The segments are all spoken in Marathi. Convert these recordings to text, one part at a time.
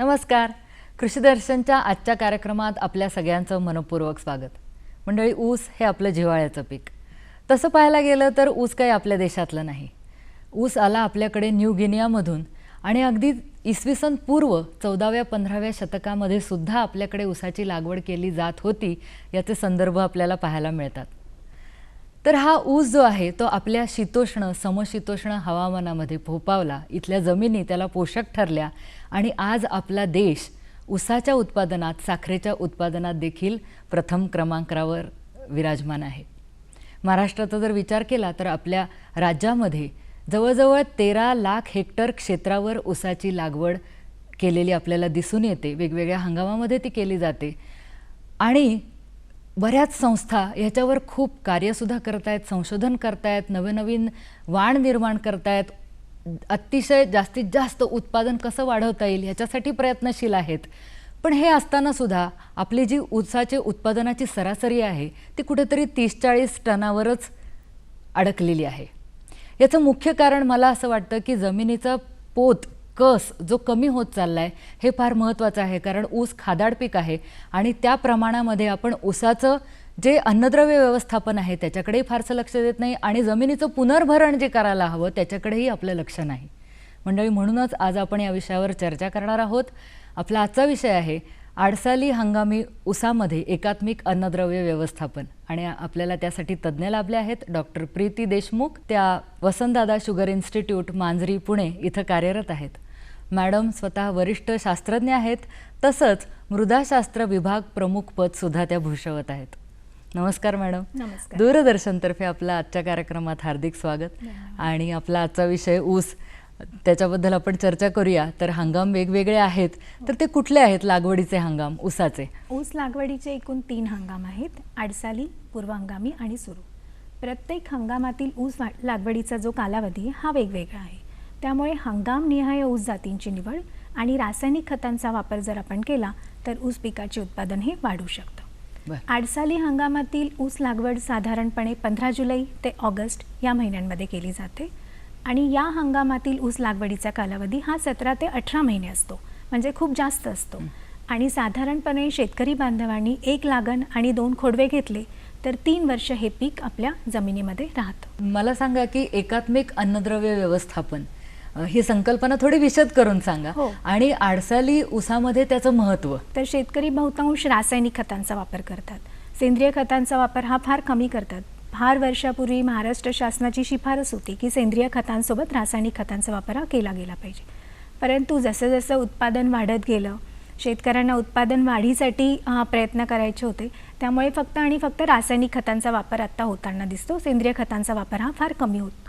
नमस्कार. कृषी दर्शनच्या आजच्या कार्यक्रमात आपल्या सगळ्यांचं मनपूर्वक स्वागत. मंडळी, ऊस हे आपलं जिव्हाळ्याचं पीक. तसं पाहायला गेलं तर ऊस काही आपल्या देशातलं नाही. ऊस आला आपल्याकडे न्यू गिनियामधून आणि अगदी इसवी सन पूर्व 14व्या-15व्या शतकामध्ये सुद्धा आपल्याकडे ऊसाची लागवड केली जात होती, याचे संदर्भ आपल्याला पाहायला मिळतात. तर हा ऊस जो आहे तो आपल्या शीतोष्ण समशीतोष्ण हवामानामध्ये फोपावला, इथल्या जमिनी त्याला पोषक ठरल्या आणि आज आपला देश ऊसाच्या उत्पादनात, साखरेच्या उत्पादनात देखील प्रथम क्रमांकावर विराजमान आहे. महाराष्ट्राचा जर विचार केला तर आपल्या राज्यामध्ये जवळजवळ 13 लाख हेक्टर क्षेत्रावर ऊसाची लागवड केलेली आपल्याला दिसून येते. वेगवेगळ्या हंगामामध्ये ती केली जाते आणि बऱ्याच संस्था ह्याच्यावर खूप कार्यसुद्धा करतायत, संशोधन करतायत, नवनवीन वाण निर्माण करतायत, अतिशय जास्तीत जास्त उत्पादन कसं वाढवता येईल ह्याच्यासाठी प्रयत्नशील आहेत. पण हे असताना सुद्धा आपली जी ऊसाचे उत्पादनाची सरासरी आहे ती कुठेतरी 30-40 टनावरच अडकलेली आहे. याचं मुख्य कारण मला असं वाटतं की जमिनीचा पोत, कस जो कमी होत चालला आहे हे फार महत्त्वाचं आहे. कारण ऊस खादाड पीक आहे आणि त्या प्रमाणामध्ये आपण ऊसाचं जे अन्नद्रव्य व्यवस्थापन आहे त्याच्याकडेही फारसं लक्ष देत नाही आणि जमिनीचं पुनर्भरण जे करायला हवं त्याच्याकडेही आपलं लक्ष नाही. मंडळी, म्हणूनच आज आपण या विषयावर चर्चा करणार आहोत. आपला आजचा विषय आहे आडसाली हंगामी ऊसामध्ये एकात्मिक अन्नद्रव्य व्यवस्थापन आणि आपल्याला त्यासाठी तज्ज्ञ लाभले आहेत. डॉक्टर प्रीती देशमुख, त्या वसंतदादा शुगर इन्स्टिट्यूट मांजरी पुणे इथं कार्यरत आहेत. मॅडम स्वतः वरिष्ठ शास्त्रज्ञ आहेत, तसंच मृदाशास्त्र विभाग प्रमुख पद सुद्धा त्या भूषवत आहेत. नमस्कार मॅडम. नमस्कार. दूरदर्शनतर्फे आपलं आजच्या कार्यक्रमात हार्दिक स्वागत. आणि आपला आजचा विषय ऊस, त्याच्याबद्दल आपण चर्चा करूया. तर हंगाम वेगवेगळे आहेत, तर ते कुठले आहेत लागवडीचे हंगाम ऊसाचे? ऊस लागवडीचे एकूण 3 हंगाम आहेत: आडसाली, पूर्व हंगामी आणि सुरू. प्रत्येक हंगामातील ऊस लागवडीचा जो कालावधी हा वेगवेगळा आहे. त्यामुळे हंगामनिहाय ऊस जातींची निवड आणि रासायनिक खतांचा वापर जर आपण केला तर ऊस पिकाचे उत्पादन हे वाढू शकतं. आडसाली हंगामातील ऊस लागवड साधारणपणे 15 जुलै ते ऑगस्ट या महिन्यांमध्ये केली जाते आणि या हंगामातील ऊस लागवडीचा कालावधी हा 17 ते 18 महिने असतो, म्हणजे खूप जास्त असतो. आणि साधारणपणे शेतकरी बांधवांनी 1 लागण आणि 2 खोडवे घेतले तर 3 वर्ष हे पीक आपल्या जमिनीमध्ये राहतं. मला सांगा की एकात्मिक अन्नद्रव्य व्यवस्थापन ही संकल्पना थोडी विशद करून सांगा. आणि आडसाली ऊसामध्ये त्याचं महत्त्व. तर शेतकरी बहुतांश रासायनिक खतांचा वापर करतात. सेंद्रिय खतांचा वापर हा फार कमी करतात. फार वर्षापूर्वी महाराष्ट्र शासनाची शिफारस होती की सेंद्रिय खतांसोबत रासायनिक खतांचा वापर हा केला गेला पाहिजे. परंतु जसं जसं उत्पादन वाढत गेलं, शेतकऱ्यांना उत्पादन वाढीसाठी प्रयत्न करायचे होते, त्यामुळे फक्त आणि फक्त रासायनिक खतांचा वापर आता होताना दिसतो. सेंद्रिय खतांचा वापर हा फार कमी होतो.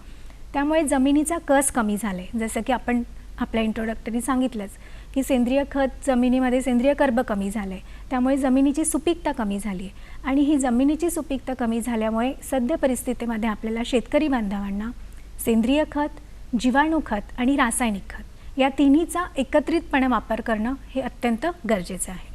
त्यामुळे जमिनीचा कस कमी झाला आहे. जसं की आपण आपल्या इंट्रोडक्टरी सांगितलंच की सेंद्रिय खत जमिनीमध्ये सेंद्रिय कर्ब कमी झालं आहे, त्यामुळे जमिनीची सुपीकता कमी झाली आहे. आणि ही जमिनीची सुपीकता कमी झाल्यामुळे सध्या परिस्थितीमध्ये आपल्याला शेतकरी बांधवांना सेंद्रिय खत, जीवाणू खत आणि रासायनिक खत या तिन्हीचा एकत्रितपणे वापर करणं हे अत्यंत गरजेचं आहे.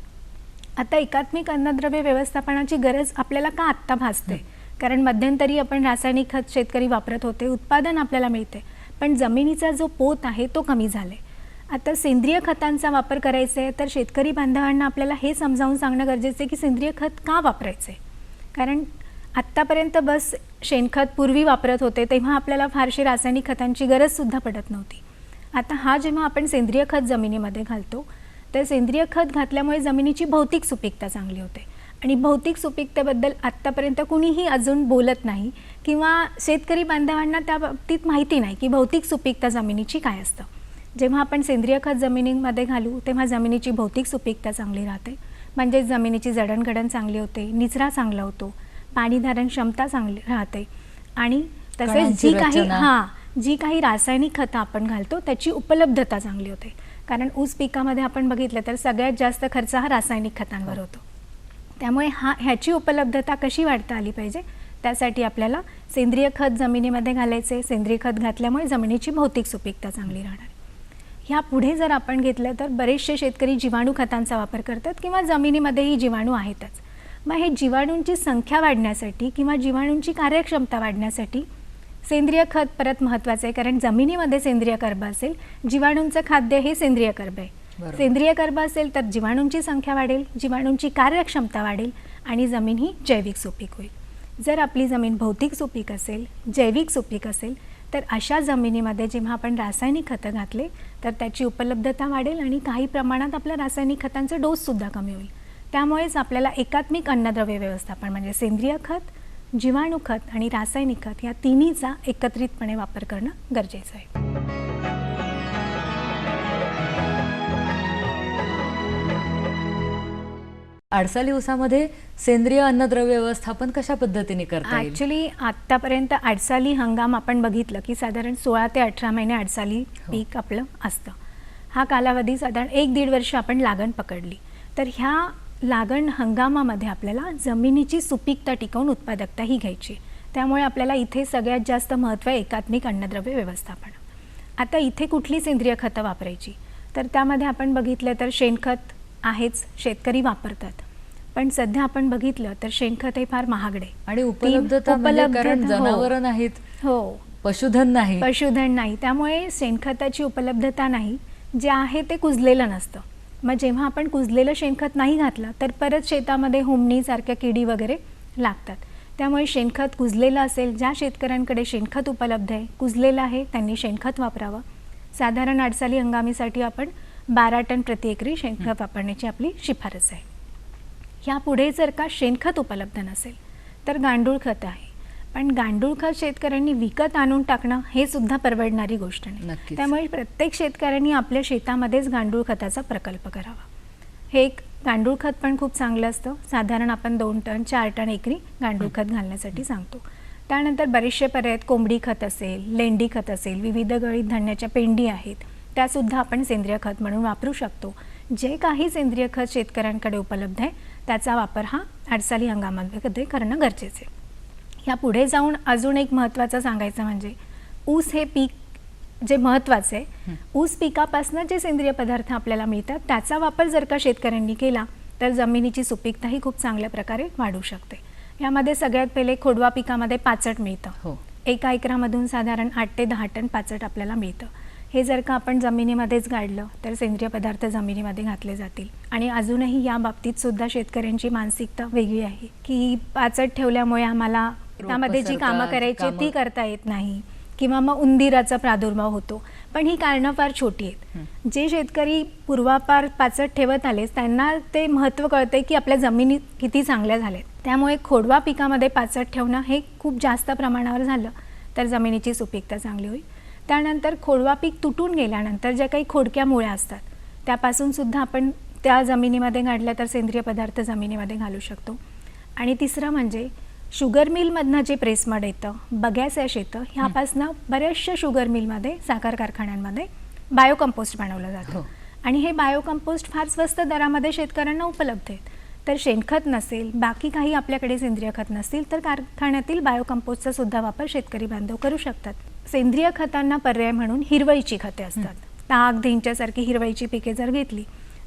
आता एकात्मिक अन्नद्रव्य व्यवस्थापनाची गरज आपल्याला का आत्ता भासते? कारण मध्यंतरी आपण रासायनिक खत शेतकरी वापरत होते, उत्पादन आपल्याला मिळते, पण जमिनीचा जो पोत आहे तो कमी झाला. आता सेंद्रिय खतांचा वापर करायचा आहे तर शेतकरी बांधवांना आपल्याला हे समजावून सांगणं गरजेचं आहे की सेंद्रिय खत का वापरायचं आहे. कारण आत्तापर्यंत बस शेणखत पूर्वी वापरत होते तेव्हा आपल्याला फारशी रासायनिक खतांची गरजसुद्धा पडत नव्हती. आता हा जेव्हा आपण सेंद्रिय खत जमिनीमध्ये घालतो तर सेंद्रिय खत घातल्यामुळे जमिनीची भौतिक सुपीकता चांगली होते. आणि भौतिक सुपीकतेबद्दल आत्तापर्यंत कुणीही अजून बोलत नाही किंवा शेतकरी बांधवांना त्या बाबतीत माहिती नाही की भौतिक सुपीकता जमिनीची काय असतं. जेव्हा आपण सेंद्रिय खत जमिनीमध्ये घालू तेव्हा जमिनीची भौतिक सुपीकता चांगली राहते, म्हणजे जमिनीची जडणघडण चांगली होते, निचरा चांगला होतो, पाणी धारण क्षमता चांगली राहते आणि तसेच जी काही जी काही रासायनिक खतं आपण घालतो त्याची उपलब्धता चांगली होते. कारण ऊस पिकामध्ये आपण बघितलं तर सगळ्यात जास्त खर्च हा रासायनिक खतांवर होतो. त्यामुळे ह्याची उपलब्धता कशी वाढता आली पाहिजे, त्यासाठी आपल्याला सेंद्रिय खत जमिनीमध्ये घालायचे. सेंद्रिय खत घातल्यामुळे जमिनीची भौतिक सुपीकता चांगली राहणार. ह्या पुढे जर आपण घेतलं तर बरेचसे शेतकरी जीवाणू खतांचा वापर करतात किंवा जमिनीमध्येही जीवाणू आहेतच. मग हे जीवाणूंची संख्या वाढण्यासाठी किंवा जीवाणूंची कार्यक्षमता वाढण्यासाठी सेंद्रिय खत परत महत्त्वाचं आहे. कारण जमिनीमध्ये सेंद्रिय कर्ब असेल, जीवाणूंचं खाद्य हे सेंद्रिय कर्ब आहे. सेंद्रिय कर्ब असेल तर जीवाणूंची संख्या वाढेल, जीवाणूंची कार्यक्षमता वाढेल आणि जमीन ही जैविक सुपीक होईल. जर आपली जमीन भौतिक सुपीक असेल, जैविक सुपीक असेल, तर अशा जमिनीमध्ये जेव्हा आपण रासायनिक खतं घातले तर त्याची उपलब्धता वाढेल आणि काही प्रमाणात आपल्या रासायनिक खतांचे डोससुद्धा कमी होईल. त्यामुळेच आपल्याला एकात्मिक अन्नद्रव्य व्यवस्थापन म्हणजे सेंद्रिय खत, जीवाणू खत आणि रासायनिक खत या तिन्हीचा एकत्रितपणे वापर करणं गरजेचं आहे. आडसाली ऊसामध्ये सेंद्रिय अन्नद्रव्य व्यवस्थापन कशा पद्धतीने करता येईल? ॲक्च्युली आत्तापर्यंत आडसाली हंगाम आपण बघितलं की साधारण 16 ते 18 महिने आडसाली पीक आपलं असतं. हा कालावधी साधारण 1-1.5 वर्ष आपण लागण पकडली तर ह्या लागण हंगामामध्ये आपल्याला जमिनीची सुपीकता टिकवून उत्पादकता ही घ्यायची. त्यामुळे आपल्याला इथे सगळ्यात जास्त महत्त्व आहे एकात्मिक अन्नद्रव्य व्यवस्थापन. आता इथे कुठली सेंद्रिय खतं वापरायची, तर त्यामध्ये आपण बघितलं तर शेणखत आहेच, शेतकरी वापरतात. पण सध्या आपण बघितलं तर शेणखत हे फार महागडे आणि उपलब्धता म्हणजे कारण जनावरं नाहीत, हो, पशुधन नाही, त्यामुळे शेणखताची उपलब्धता नाही. जे आहे ते कुजलेलं नसतं. मग जेव्हा आपण कुजलेलं शेणखत नाही घातलं तर परत शेतामध्ये हुमणीसारख्या किडी वगैरे लागतात. त्यामुळे शेणखत कुजलेलं असेल, ज्या शेतकऱ्यांकडे शेणखत उपलब्ध आहे, कुजलेलं आहे, त्यांनी शेणखत वापरावं. साधारण आडसाली हंगामीसाठी आपण 12 टन प्रति एकरी शेणखत वापरण्याची आपली शिफारस आहे. ह्यापुढे जर का शेणखत उपलब्ध नसेल तर गांडूळ खत आहे. पण गांडूळ खत शेतकऱ्यांनी विकत आणून टाकणं हे सुद्धा परवडणारी गोष्ट नाही. त्यामुळे प्रत्येक शेतकऱ्यांनी आपल्या शेतामध्येच गांडूळ खताचा प्रकल्प करावा. हे एक गांडूळ खत पण खूप चांगलं असतं. साधारण आपण 2 टन 4 टन एकरी गांडूळ खत घालण्यासाठी सांगतो. त्यानंतर बरेचसे पर्याय, कोंबडी खत असेल, लेंडी खत असेल, विविध गळीत धान्याच्या पेंडी आहेत, त्यासुद्धा आपण सेंद्रिय खत म्हणून वापरू शकतो. जे काही सेंद्रिय खत शेतकऱ्यांकडे उपलब्ध आहे त्याचा वापर हा आडसाली हंगामामध्ये करणं गरजेचं आहे. ह्या पुढे जाऊन अजून एक महत्त्वाचं सांगायचं म्हणजे ऊस हे पीक जे महत्त्वाचं आहे, ऊस पिकापासून जे सेंद्रिय पदार्थ आपल्याला मिळतात त्याचा वापर जर का शेतकऱ्यांनी केला तर जमिनीची सुपीकताही खूप चांगल्या प्रकारे वाढू शकते. यामध्ये सगळ्यात पहिले खोडवा पिकामध्ये पाचट मिळतं. एका एकरामधून साधारण 8 ते 10 टन पाचट आपल्याला मिळतं. हे जर का आपण जमिनीमध्येच गाडलं तर सेंद्रिय पदार्थ जमिनीमध्ये घातले जातील. आणि अजूनही या बाबतीत सुद्धा शेतकऱ्यांची मानसिकता वेगळी आहे की पाचट ठेवल्यामुळे आम्हाला त्यामध्ये जी कामं करायची ती करता येत नाही किंवा मग उंदीराचा प्रादुर्भाव होतो. पण ही कारणं फार छोटी आहेत. जे शेतकरी पूर्वापार पाचट ठेवत आले त्यांना ते महत्त्व कळते की आपल्या जमिनी किती चांगल्या झाल्यात. त्यामुळे खोडवा पिकामध्ये पाचट ठेवणं हे खूप जास्त प्रमाणावर झालं तर जमिनीची सुपीकता चांगली होईल. त्यानंतर खोडवा पीक तुटून गेल्यानंतर ज्या काही खोडक्या मुळ्या असतात त्यापासून सुद्धा आपण त्या जमिनीमध्ये गाडल्या तर सेंद्रिय पदार्थ जमिनीमध्ये घालू शकतो. आणि तिसरं म्हणजे शुगर मिलमधनं जे प्रेसमड येतं, बगॅसॅश येतं, ह्यापासनं बऱ्याचशा शुगर मिलमध्ये, साखर कारखान्यांमध्ये बायोकंपोस्ट बनवलं जातं. आणि हे बायोकंपोस्ट फार स्वस्त दरामध्ये शेतकऱ्यांना उपलब्ध आहेत. तर शेणखत नसेल, बाकी काही आपल्याकडे सेंद्रिय खत नसतील तर कारखान्यातील बायोकंपोस्टचा सुद्धा वापर शेतकरी बांधव करू शकतात. सेंद्रिय खतांना पर्याय म्हणून हिरवळीची खते असतात. ताक, धेंच्यासारखी हिरवळीची पिके जर घेतली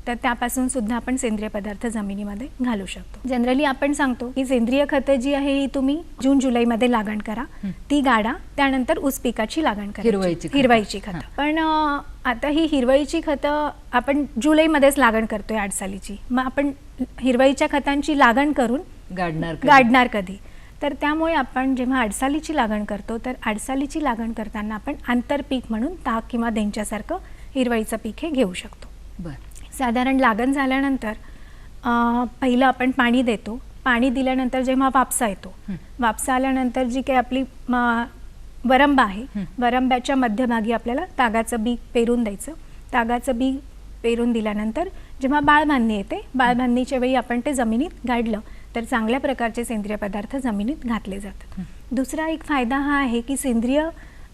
तर त्यापासून सुद्धा आपण सेंद्रिय पदार्थ जमिनीमध्ये घालू शकतो. जनरली आपण सांगतो की सेंद्रिय खतं जी आहे ही तुम्ही जून-जुलैमध्ये लागण करा, ती गाडा, त्यानंतर ऊस पिकाची लागण करा, हिरवळीची खतं. पण आता ही हिरवळीची खतं आपण जुलैमध्येच लागण करतोय आडसालीची, मग आपण हिरवळीच्या खतांची लागण करून गाडणार कधी? तर त्यामुळे आपण जेव्हा आडसालीची लागण करतो तर आडसालीची लागण करताना आपण आंतरपीक म्हणून ताक किंवा धेंच्यासारखं हिरवळीचं पीक हे घेऊ शकतो. साधारण लागण झाल्यानंतर पहिलं आपण पाणी देतो. पाणी दिल्यानंतर जेव्हा वापसा येतो, वापसा आल्यानंतर जी काही आपली वरंबा आहे, वरंब्याच्या मध्यभागी आपल्याला तागाचं बी पेरून द्यायचं. तागाचं बी पेरून दिल्यानंतर जेव्हा बाळबांधणी येते, बाळबांधणीच्या वेळी आपण ते जमिनीत गाडलं तर चांगल्या प्रकारचे सेंद्रिय पदार्थ जमिनीत घातले जातात. दुसरा एक फायदा हा आहे की सेंद्रिय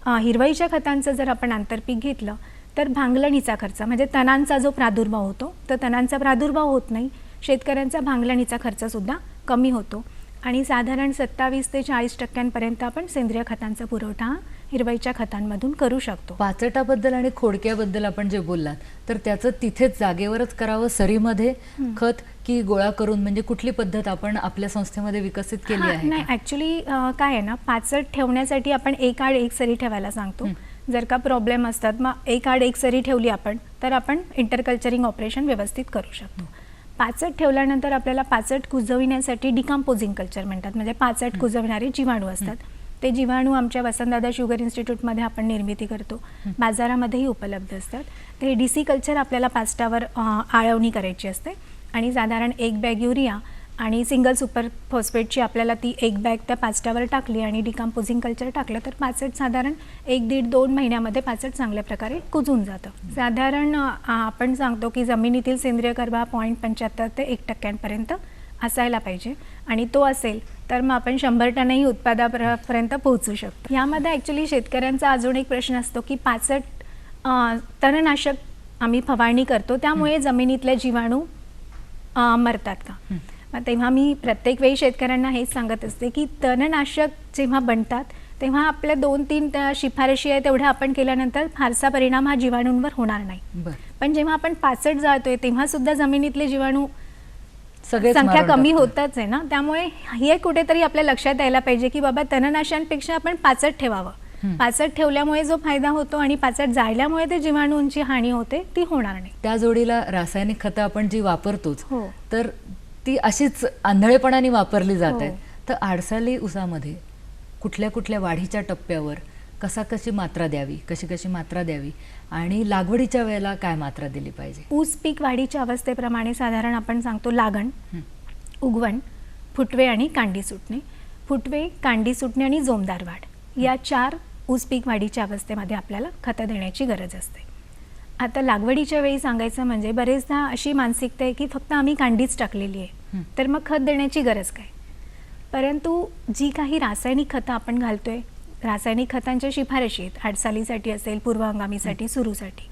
हिरवळीच्या खतांचं जर आपण आंतरपीक घेतलं तर भांगलणीचा खर्च म्हणजे तणांचा जो प्रादुर्भाव होतो तर तणांचा प्रादुर्भाव होत नाही, शेतकऱ्यांचा भांगलणीचा खर्चसुद्धा कमी होतो आणि साधारण 27 ते 40% आपण सेंद्रिय खतांचा पुरवठा हा हिरवळीच्या खतांमधून करू शकतो. पाचटाबद्दल आणि खोडक्याबद्दल आपण जे बोललात तर त्याचं तिथेच जागेवरच करावं, सरीमध्ये खत की गोळा करून, म्हणजे कुठली पद्धत आपण आपल्या संस्थेमध्ये विकसित केली आहे नाही, का? ॲक्च्युली काय आहे ना, पाचट ठेवण्यासाठी आपण एक आड एक सरी ठेवायला सांगतो. जर का प्रॉब्लेम असतात मग एक आड एक सरी ठेवली आपण तर आपण इंटरकल्चरिंग ऑपरेशन व्यवस्थित करू शकतो. पाचट ठेवल्यानंतर आपल्याला पाचट कुजविण्यासाठी डिकम्पोजिंग कल्चर म्हणतात, म्हणजे पाचट कुजवणारे जीवाणू असतात. ते जीवाणू आमच्या वसंतदादा शुगर इन्स्टिट्यूटमध्ये आपण निर्मिती करतो, बाजारामध्येही उपलब्ध असतात. ते DC कल्चर आपल्याला पाचटावर आळवणी करायची असते आणि साधारण 1 बॅग युरिया आणि सिंगल सुपर फॉस्फेटची आपल्याला ती 1 बॅग त्या पाचटावर टाकली आणि डिकम्पोजिंग कल्चर टाकलं तर पाचट साधारण 1-1.5-2 महिन्यामध्ये पाचट चांगल्या प्रकारे कुजून जातं. साधारण आपण सांगतो की जमिनीतील सेंद्रिय कर्बा 0.75 ते 1% असायला पाहिजे आणि तो असेल तर मग आपण 100 टनही उत्पादनापर्यंत पोहोचू शकतो. यामध्ये ॲक्च्युली शेतकऱ्यांचा अजून एक प्रश्न असतो की पाचट तणनाशक आम्ही फवारणी करतो त्यामुळे जमिनीतले जीवाणू मरतात का? मग तेव्हा मी प्रत्येक वेळी शेतकऱ्यांना हेच सांगत असते की तणनाशक जेव्हा बनतात तेव्हा आपल्या 2-3 शिफारशी आहे तेवढ्या आपण केल्यानंतर फारसा परिणाम हा जीवाणूंवर होणार नाही. पण जेव्हा आपण पाचट जाळतोय तेव्हा सुद्धा जमिनीतले जीवाणू संख्या कमी होतच आहे ना, त्यामुळे हे कुठेतरी आपल्या लक्षात यायला पाहिजे की बाबा तणनाशकांपेक्षा आपण पाचट ठेवावं. पाचट ठेवल्यामुळे जो फायदा होतो आणि पाचट जाळल्यामुळे ते जीवाणूंची हानी होते ती होणार नाही. त्या जोडीला रासायनिक खतं आपण जी वापरतोच हो. तर ती अशीच आंधळेपणाने वापरली जात आहेत. तर आडसाली ऊसामध्ये कुठल्या कुठल्या वाढीच्या टप्प्यावर कशी मात्रा द्यावी, कशी मात्रा द्यावी आणि लागवडीच्या वेळेला काय मात्रा दिली पाहिजे? ऊस पीक वाढीच्या अवस्थेप्रमाणे साधारण आपण सांगतो लागण, उगवण, फुटवे आणि कांडी सुटणे. फुटवे, कांडी सुटणे आणि जोमदार वाढ या 4 ऊस पीक वाढीच्या अवस्थेमध्ये आपल्याला खतं देण्याची गरज असते. आता लागवडीच्या वेळी सांगायचं म्हणजे बरेचदा अशी मानसिकता आहे की फक्त आम्ही कांडीच टाकलेली आहे तर मग खत देण्याची गरज काय. परंतु जी काही रासायनिक खतं आपण घालतोय, रासायनिक खतांच्या शिफारशी आहेत आडसालीसाठी असेल, पूर्व हंगामीसाठी, सुरूसाठी,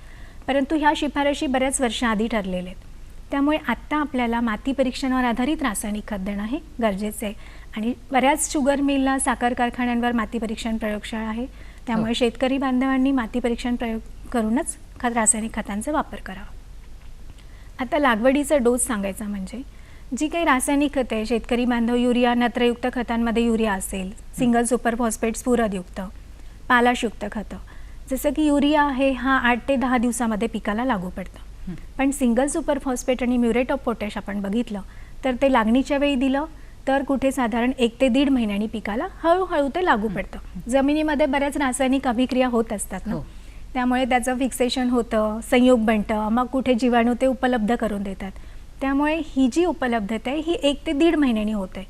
परंतु ह्या शिफारशी बऱ्याच वर्षाआधी ठरलेल्या आहेत. त्यामुळे आत्ता आपल्याला माती परीक्षणावर आधारित रासायनिक खत देणं हे गरजेचं आहे आणि बऱ्याच शुगर मिलला, साखर कारखान्यांवर माती परीक्षण प्रयोगशाळा आहे. त्यामुळे शेतकरी बांधवांनी माती परीक्षण प्रयोग करूनच रासायनिक खतांचा वापर करावा. आता लागवडीचा डोस सांगायचा म्हणजे जी काही रासायनिक खते आहे, शेतकरी बांधव युरिया, नत्रयुक्त खतांमध्ये युरिया असेल, सिंगल सुपर फॉस्फेट स्फुरदयुक्त, पालाशयुक्त खतं, जसं की युरिया आहे हा 8 ते 10 दिवसामध्ये पिकाला लागू पडतं. पण सिंगल सुपर फॉस्फेट आणि म्युरेट ऑफ पोटॅश आपण बघितलं तर ते लागणीच्या वेळी दिलं तर कुठे साधारण 1 ते 1.5 महिन्यांनी पिकाला हळूहळू ते लागू पडतं. जमिनीमध्ये बऱ्याच रासायनिक अभिक्रिया होत असतात ना, त्यामुळे त्याचं फिक्सेशन होतं, संयोग बनतं, मग कुठे जीवाणू ते उपलब्ध करून देतात. त्यामुळे ही जी उपलब्धता आहे ही 1 ते 1.5 महिन्यांनी होते.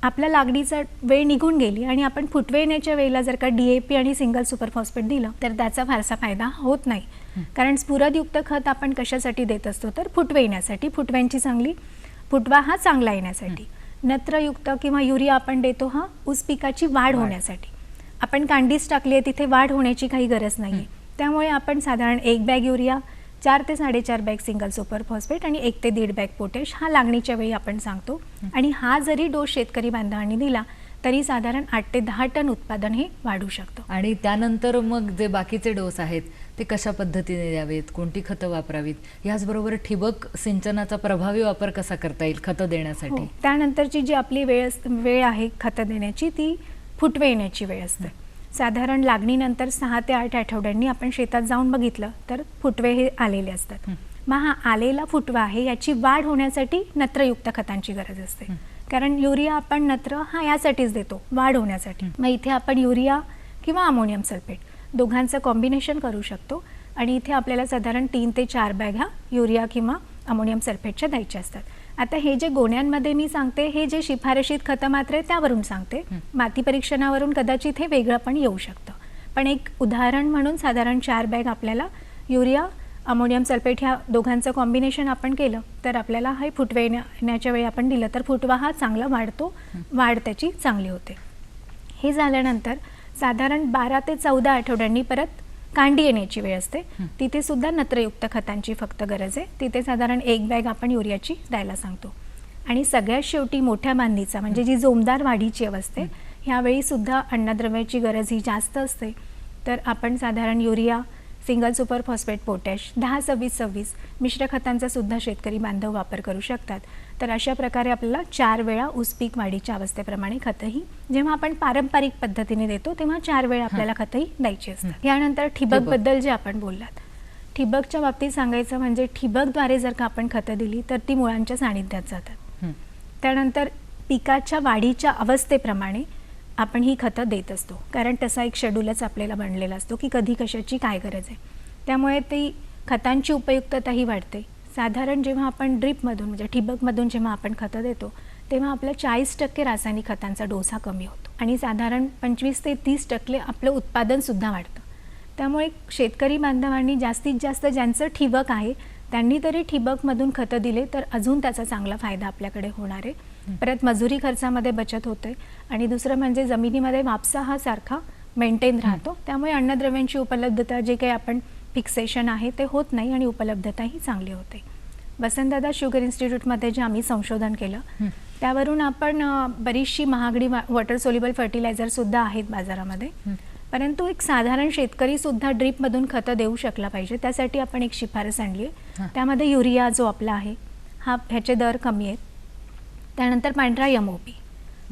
आपल्या लागणीचा वेळ निघून गेली आणि आपण फुटवे येण्याच्या वेळेला जर का DAP आणि सिंगल सुपर फॉस्फेट दिलं तर त्याचा फारसा फायदा होत नाही. कारण स्फुरदयुक्त खत आपण कशासाठी देत असतो तर फुटवे येण्यासाठी, फुटव्यांची फुटवा हा चांगला येण्यासाठी. नत्रयुक्त किंवा युरिया आपण देतो हा ऊस पिकाची वाढ होण्यासाठी. आपण कांडीच टाकली आहे तिथे वाढ होण्याची काही गरज नाही आहे. त्यामुळे आपण साधारण 1 बॅग युरिया, 4 ते 4.5 बॅग सिंगल सुपर फॉस्फेट आणि 1 ते 1.5 बॅग पोटॅश हा लागणीच्या वेळी आपण सांगतो. आणि हा जरी डोस शेतकरी बांधवांनी दिला तरी साधारण 8 ते 10 टन उत्पादन हे वाढू शकतो. आणि त्यानंतर मग जे बाकीचे डोस आहेत ते कशा पद्धतीने द्यावेत, कोणती खतं वापरावीत, याचबरोबर ठिबक सिंचनाचा प्रभावी वापर कसा करता येईल खतं देण्यासाठी? त्यानंतरची जी आपली वेळ आहे खतं देण्याची ती फुटवे येण्याची वेळ असते. साधारण लागणीनंतर 6 ते 8 आठवड्यांनी आपण शेतात जाऊन बघितलं तर फुटवे हे आलेले असतात. मग हा आलेला फुटवा आहे याची वाढ होण्यासाठी नत्रयुक्त खतांची गरज असते. कारण युरिया आपण नत्र हा यासाठीच देतो, वाढ होण्यासाठी. मग इथे आपण युरिया किंवा अमोनियम सल्फेट दोघांचं कॉम्बिनेशन करू शकतो आणि इथे आपल्याला साधारण 3 ते 4 बॅग ह्या युरिया किंवा अमोनियम सल्फेटच्या द्यायच्या असतात. आता हे जे गोण्यांमध्ये मी सांगते हे जे शिफारशीत खतं मात्र आहे त्यावरून सांगते. माती परीक्षणावरून कदाचित हे वेगळं पण येऊ शकतं. पण एक उदाहरण म्हणून साधारण 4 बॅग आपल्याला युरिया, अमोनियम सल्फेट ह्या दोघांचं कॉम्बिनेशन आपण केलं तर आपल्याला हे फुटवे येण्याच्या वेळी आपण दिलं तर फुटवा हा चांगला वाढतो, वाढ त्याची चांगली होते. हे झाल्यानंतर साधारण 12 ते 14 आठवड्यांनी परत कांडी येण्याची वेळ असते. तिथे सुद्धा नत्रयुक्त खतांची फक्त गरज आहे. तिथे साधारण 1 बॅग आपण युरियाची द्यायला सांगतो. आणि सगळ्यात शेवटी मोठ्या बांधणीचा म्हणजे जी जोमदार वाढीची अवस्था आहे, ह्यावेळी सुद्धा अन्नद्रव्याची गरज ही जास्त असते. तर आपण साधारण urea, single super phosphate potash, 10-26-26 मिश्र खतांचा सुद्धा शेतकरी बांधव वापर करू शकतात. तर अशा प्रकारे आपल्याला 4 वेळा ऊस पीक वाढीच्या अवस्थेप्रमाणे खतही जेव्हा आपण पारंपरिक पद्धतीने देतो तेव्हा 4 वेळा आपल्याला खतही द्यायची असतात. यानंतर ठिबकबद्दल जे आपण बोललात, ठिबकच्या बाबतीत सांगायचं म्हणजे ठिबकद्वारे जर का आपण खतं दिली तर ती मुळांच्या सानिध्यात जातात. त्यानंतर पिकाच्या वाढीच्या अवस्थेप्रमाणे आपण ही खतं देत असतो, कारण तसा एक शेड्यूलच आपल्याला बनलेला असतो की कधी कशाची काय गरज आहे. त्यामुळे ती खतांची उपयुक्तताही वाढते. साधारण जेव्हा आपण ड्रीपमधून म्हणजे ठिबकमधून जेव्हा आपण खतं देतो तेव्हा आपलं 40% रासायनिक खतांचा डोस हा कमी होतो आणि साधारण 25 ते 30% आपलं उत्पादनसुद्धा वाढतं. त्यामुळे शेतकरी बांधवांनी जास्तीत जास्त ज्यांचं ठिबक आहे त्यांनी तरी ठिबकमधून खतं दिले तर अजून त्याचा चांगला फायदा आपल्याकडे होणार आहे. परत मजुरी खर्चामध्ये बचत होते आणि दुसरं म्हणजे जमिनीमध्ये वापसा हा सारखा मेंटेन राहतो. त्यामुळे अन्नद्रव्यांची उपलब्धता जे काही आपण फिक्सेशन आहे ते होत नाही आणि उपलब्धताही चांगली होते. वसंतदादा शुगर इन्स्टिट्यूटमध्ये जे आम्ही संशोधन केलं त्यावरून आपण बरीचशी महागडी वॉटर सोल्युबल फर्टिलायझरसुद्धा आहेत बाजारामध्ये, परंतु एक साधारण शेतकरीसुद्धा ड्रीपमधून खतं देऊ शकला पाहिजे. त्यासाठी आपण एक शिफारस आणली आहे. त्यामध्ये युरिया जो आपला आहे ह्याचे दर कमी आहेत. त्यानंतर पांढरा MOP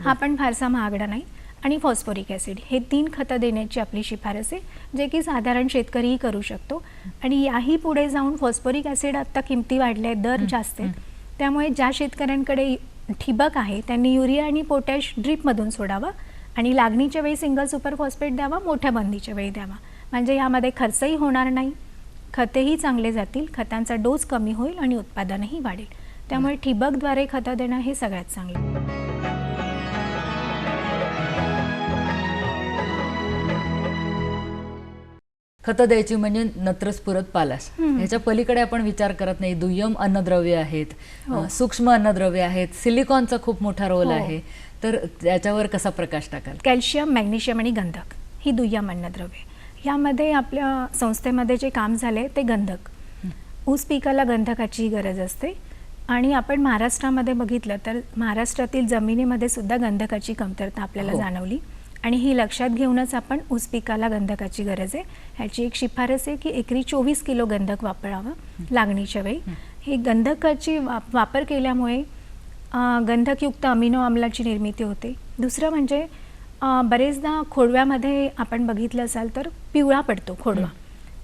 हा पण फारसा महागडा नाही आणि फॉस्फोरिक ॲसिड हे 3 खतं देण्याची आपली शिफारस आहे, जे की साधारण शेतकरीही करू शकतो. आणि याही पुढे जाऊन फॉस्फोरिक ॲसिड आत्ता किमती वाढल्या आहेत, दर जास्त आहेत. त्यामुळे ज्या शेतकऱ्यांकडे ठिबक आहे त्यांनी युरिया आणि पोटॅश ड्रीपमधून सोडावा आणि लागणीच्या वेळी सिंगल सुपर फॉस्फेट द्यावा, मोठ्या बंदीच्या वेळी द्यावा. म्हणजे यामध्ये खर्चही होणार नाही, खतेही चांगले जातील, खतांचा डोस कमी होईल आणि उत्पादनही वाढेल. त्यामुळे ठिबकद्वारे खतं देणं हे सगळ्यात चांगलं. खतं द्यायची म्हणजे नत्रस्फुरत पालाश, ह्याच्या पलीकडे आपण विचार करत नाही. दुय्यम अन्नद्रव्य आहेत, सूक्ष्म अन्नद्रव्य आहेत, सिलिकॉनचा खूप मोठा रोल आहे. तर त्याच्यावर कसा प्रकाश टाकाल? कॅल्शियम, मॅग्नेशियम आणि गंधक ही दुय्यम अन्नद्रव्ये. यामध्ये आपल्या संस्थेमध्ये जे काम झाले ते गंधक. ऊस पिकाला गंधकाची गरज असते आणि आपण महाराष्ट्रामध्ये बघितलं तर महाराष्ट्रातील जमिनीमध्ये सुद्धा गंधकाची कमतरता आपल्याला जाणवली आणि ही लक्षात घेऊनच आपण ऊस पिकाला गंधकाची गरज आहे ह्याची एक शिफारस आहे की एकरी 24 किलो गंधक वापरावं लागणीच्या वेळी. ही गंधकाची वापर केल्यामुळे गंधकयुक्त अमिनो आम्लाची निर्मिती होते. दुसरं म्हणजे बरेचदा खोडव्यामध्ये आपण बघितलं असाल तर पिवळा पडतो खोडवा.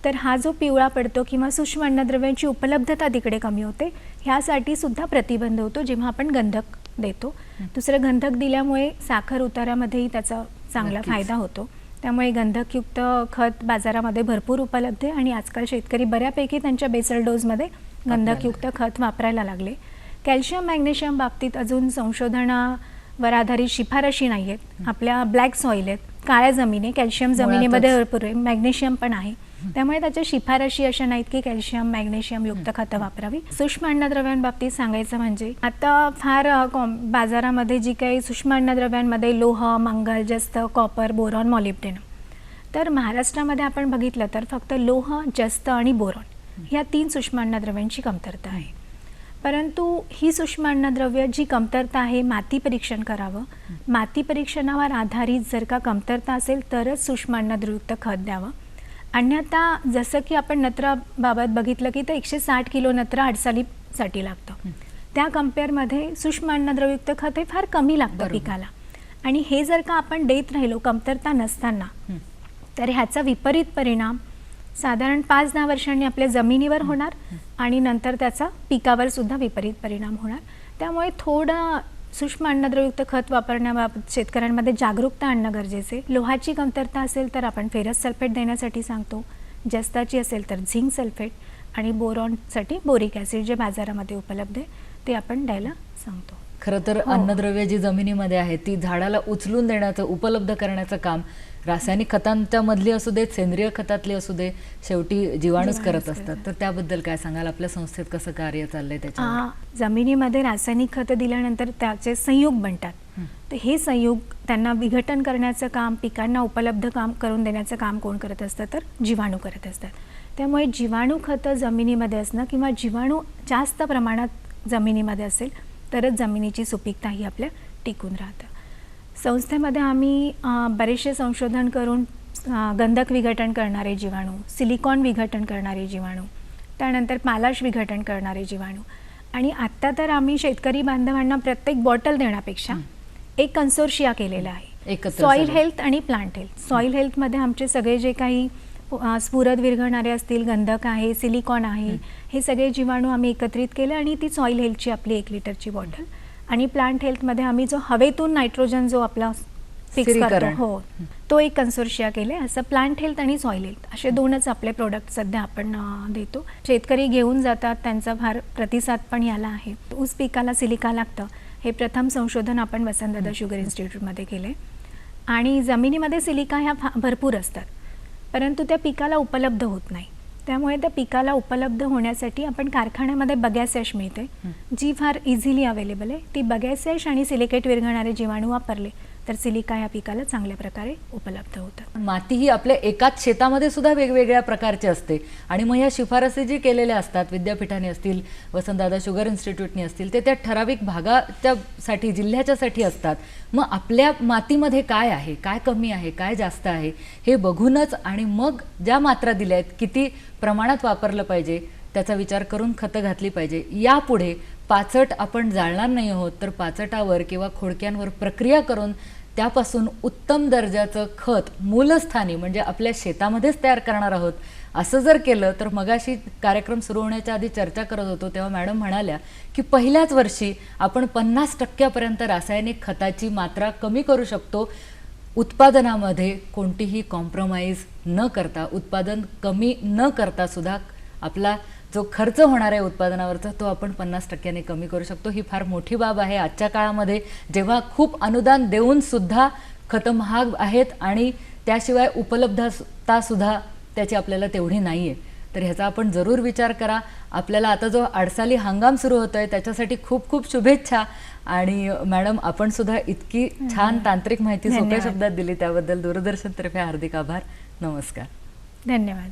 तर हा जो पिवळा पडतो किंवा सूक्ष्म अन्नद्रव्यांची उपलब्धता तिकडे कमी होते, ह्यासाठी सुद्धा प्रतिबंध होतो जेव्हा आपण गंधक देतो. दुसरं गंधक दिल्यामुळे साखर उतारामध्येही त्याचा चांगला फायदा होतो. त्यामुळे गंधकयुक्त खत बाजारामध्ये भरपूर उपलब्ध आहे आणि आजकाल शेतकरी बऱ्यापैकी त्यांच्या बेसल डोजमध्ये गंधकयुक्त खत वापरायला लागले. कॅल्शियम मॅग्नेशियम बाबतीत अजून संशोधनावर आधारित शिफारशी नाही आहेत. आपल्या ब्लॅक सॉईल आहेत, काळ्या जमिनी, कॅल्शियम जमिनीमध्ये भरपूर आहे, मॅग्नेशियम पण आहे. त्यामुळे त्याच्या शिफारशी अशा नाहीत की कॅल्शियम मॅग्नेशियम युक्त खतं वापरावी. सूक्ष्म अन्नद्रव्यांबाबतीत सांगायचं म्हणजे आता फार बाजारामध्ये जी काही सूक्ष्म अन्नद्रव्यांमध्ये लोह, मंगल, जस्त, कॉपर, बोरॉन, मॉलिब्डेनम. तर महाराष्ट्रामध्ये आपण बघितलं तर फक्त लोह, जस्त आणि बोरॉन ह्या 3 सूक्ष्म अन्नद्रव्यांची कमतरता आहे. परंतु ही सूक्ष्म अन्नद्रव्य जी कमतरता आहे, माती परीक्षण करावं. माती परीक्षणावर आधारित जर का कमतरता असेल तरच सूक्ष्म अन्नद्रव्ययुक्त खत द्यावं. अन्यथा जसं की आपण नत्राबाबत बघितलं की ते 160 किलो नत्र हाडसालीसाठी लागतं. त्या कम्पेअरमध्ये सूक्ष्म अन्नद्रव्ययुक्त खत हे फार कमी लागतं पिकाला. आणि हे जर का आपण देत राहिलो कमतरता नसताना तर ह्याचा विपरीत परिणाम साधारण 5-10 वर्षांनी आपल्या जमिनीवर होणार आणि नंतर त्याचा पिकावर सुद्धा विपरीत परिणाम होणार. त्यामुळे थोडं सूक्ष्म अन्नद्रव्ययुक्त खत वापरण्याबाबत शेतकऱ्यांमध्ये जागरूकता आणणं गरजेचे. लोहाची कमतरता असेल तर आपण फेरस सल्फेट देण्यासाठी सांगतो, जस्ताची असेल तर झिंक सल्फेट आणि बोरॉनसाठी बोरिक ॲसिड जे बाजारामध्ये उपलब्ध आहे ते आपण द्यायला सांगतो. खरं तर अन्नद्रव्य जी जमिनीमध्ये आहे ती झाडाला उचलून देण्याचं, उपलब्ध करण्याचं काम रासायनिक खतांच्या मधली असू देत, सेंद्रिय खतातली असू दे, शेवटी जीवाणूच करत असतात. तर त्याबद्दल काय सांगाल? आपल्या संस्थेत कसं कार्य चाललंय त्याच्यावर? जमिनीमध्ये रासायनिक खतं दिल्यानंतर त्याचे संयुग बनतात तर हे संयोग त्यांना विघटन करण्याचं काम, पिकांना उपलब्ध काम करून देण्याचं काम कोण करत असतं, तर जीवाणू करत असतात. त्यामुळे जीवाणू खतं जमिनीमध्ये असणं किंवा जीवाणू जास्त प्रमाणात जमिनीमध्ये असेल तरच जमिनीची सुपीकता ही आपल्या टिकून राहतं. संस्थेमध्ये आम्ही बरेचसे संशोधन करून गंधक विघटन करणारे जीवाणू, सिलिकॉन विघटन करणारे जीवाणू, त्यानंतर पालाश विघटन करणारे जीवाणू, आणि आत्ता तर आम्ही शेतकरी बांधवांना प्रत्येक बॉटल देण्यापेक्षा एक कन्सोर्शिया केलेला आहे, एकत्र सॉईल सगळं. हेल्थ आणि प्लांट हेल्थ. सॉईल हेल्थमध्ये आमचे सगळे जे काही स्फुरद विरघळणारे असतील, गंधक आहे, सिलिकॉन आहे, हे सगळे जीवाणू आम्ही एकत्रित केले आणि ती सॉईल हेल्थची आपली 1 लिटरची बॉटल. आणि प्लांट हेल्थमध्ये आम्ही जो हवेतून नायट्रोजन जो आपला फिक्स करतो, स्थिरीकरण. हो, तो एक कन्सोर्शिया केले. असं प्लांट हेल्थ आणि सॉईल हेल्थ असे 2च आपले प्रोडक्ट सध्या आपण देतो. शेतकरी घेऊन जातात, त्यांचा फार प्रतिसाद पण याला आहे. ऊस पिकाला सिलिका लागतं हे प्रथम संशोधन आपण वसंतदादा शुगर इन्स्टिट्यूटमध्ये केले. आणि जमिनीमध्ये सिलिका ह्या भरपूर असतात, परंतु त्या पिकाला उपलब्ध होत नाही. त्यामुळे त्या पिकाला उपलब्ध होण्यासाठी आपण कारखान्यामध्ये बगॅसॅश मिळते, जी फार इझिली अवेलेबल आहे. ती बगॅसॅश आणि सिलिकेट विरघळणारे जीवाणू वापरले तर सिलिका ह्या पिकाला चांगल्या प्रकारे उपलब्ध होतं. माती ही आपल्या एकाच शेतामध्ये सुद्धा वेगवेगळ्या प्रकारची असते आणि मग ह्या शिफारसी जी केलेल्या असतात विद्यापीठाने असतील, वसंतदादा शुगर इन्स्टिट्यूटने असतील, ते त्या ठराविक भागाच्यासाठी, जिल्ह्याच्यासाठी असतात. मग आपल्या मातीमध्ये काय आहे, काय कमी आहे, काय जास्त आहे हे बघूनच आणि मग ज्या मात्रा दिल्या आहेत किती प्रमाणात वापरलं पाहिजे त्याचा विचार करून खतं घातली पाहिजे. यापुढे पाचट आपण जाळणार नाही आहोत, तर पाचटावर किंवा खोडक्यांवर प्रक्रिया करून त्यापासून उत्तम दर्जाचं खत मूलस्थानी म्हणजे आपल्या शेतामध्येच तयार करणार आहोत. असं जर केलं तर मगाशी कार्यक्रम सुरू होण्याच्या आधी चर्चा करत होतो तेव्हा मॅडम म्हणाल्या की पहिल्याच वर्षी आपण 50% रासायनिक खताची मात्रा कमी करू शकतो, उत्पादनामध्ये कोणतीही कॉम्प्रोमाइज न करता, उत्पादन कमी न करता सुद्धा आपला जो खर्च होणार आहे उत्पादनावरचा तो आपण 50% कमी करू शकतो. ही फार मोठी बाब आहे आजच्या काळामध्ये, जेव्हा खूप अनुदान देऊन सुद्धा खतं महाग आहेत आणि त्याशिवाय उपलब्धता सुद्धा त्याची आपल्याला तेवढी नाही आहे. तर ह्याचा आपण जरूर विचार करा. आपल्याला आता जो आडसाली हंगाम सुरू होतोय त्याच्यासाठी खूप खूप शुभेच्छा. आणि मॅडम आपण सुद्धा इतकी छान तांत्रिक माहिती सोप्या धन्यवाद. शब्दात दिली त्याबद्दल दूरदर्शनतर्फे हार्दिक आभार. नमस्कार. धन्यवाद.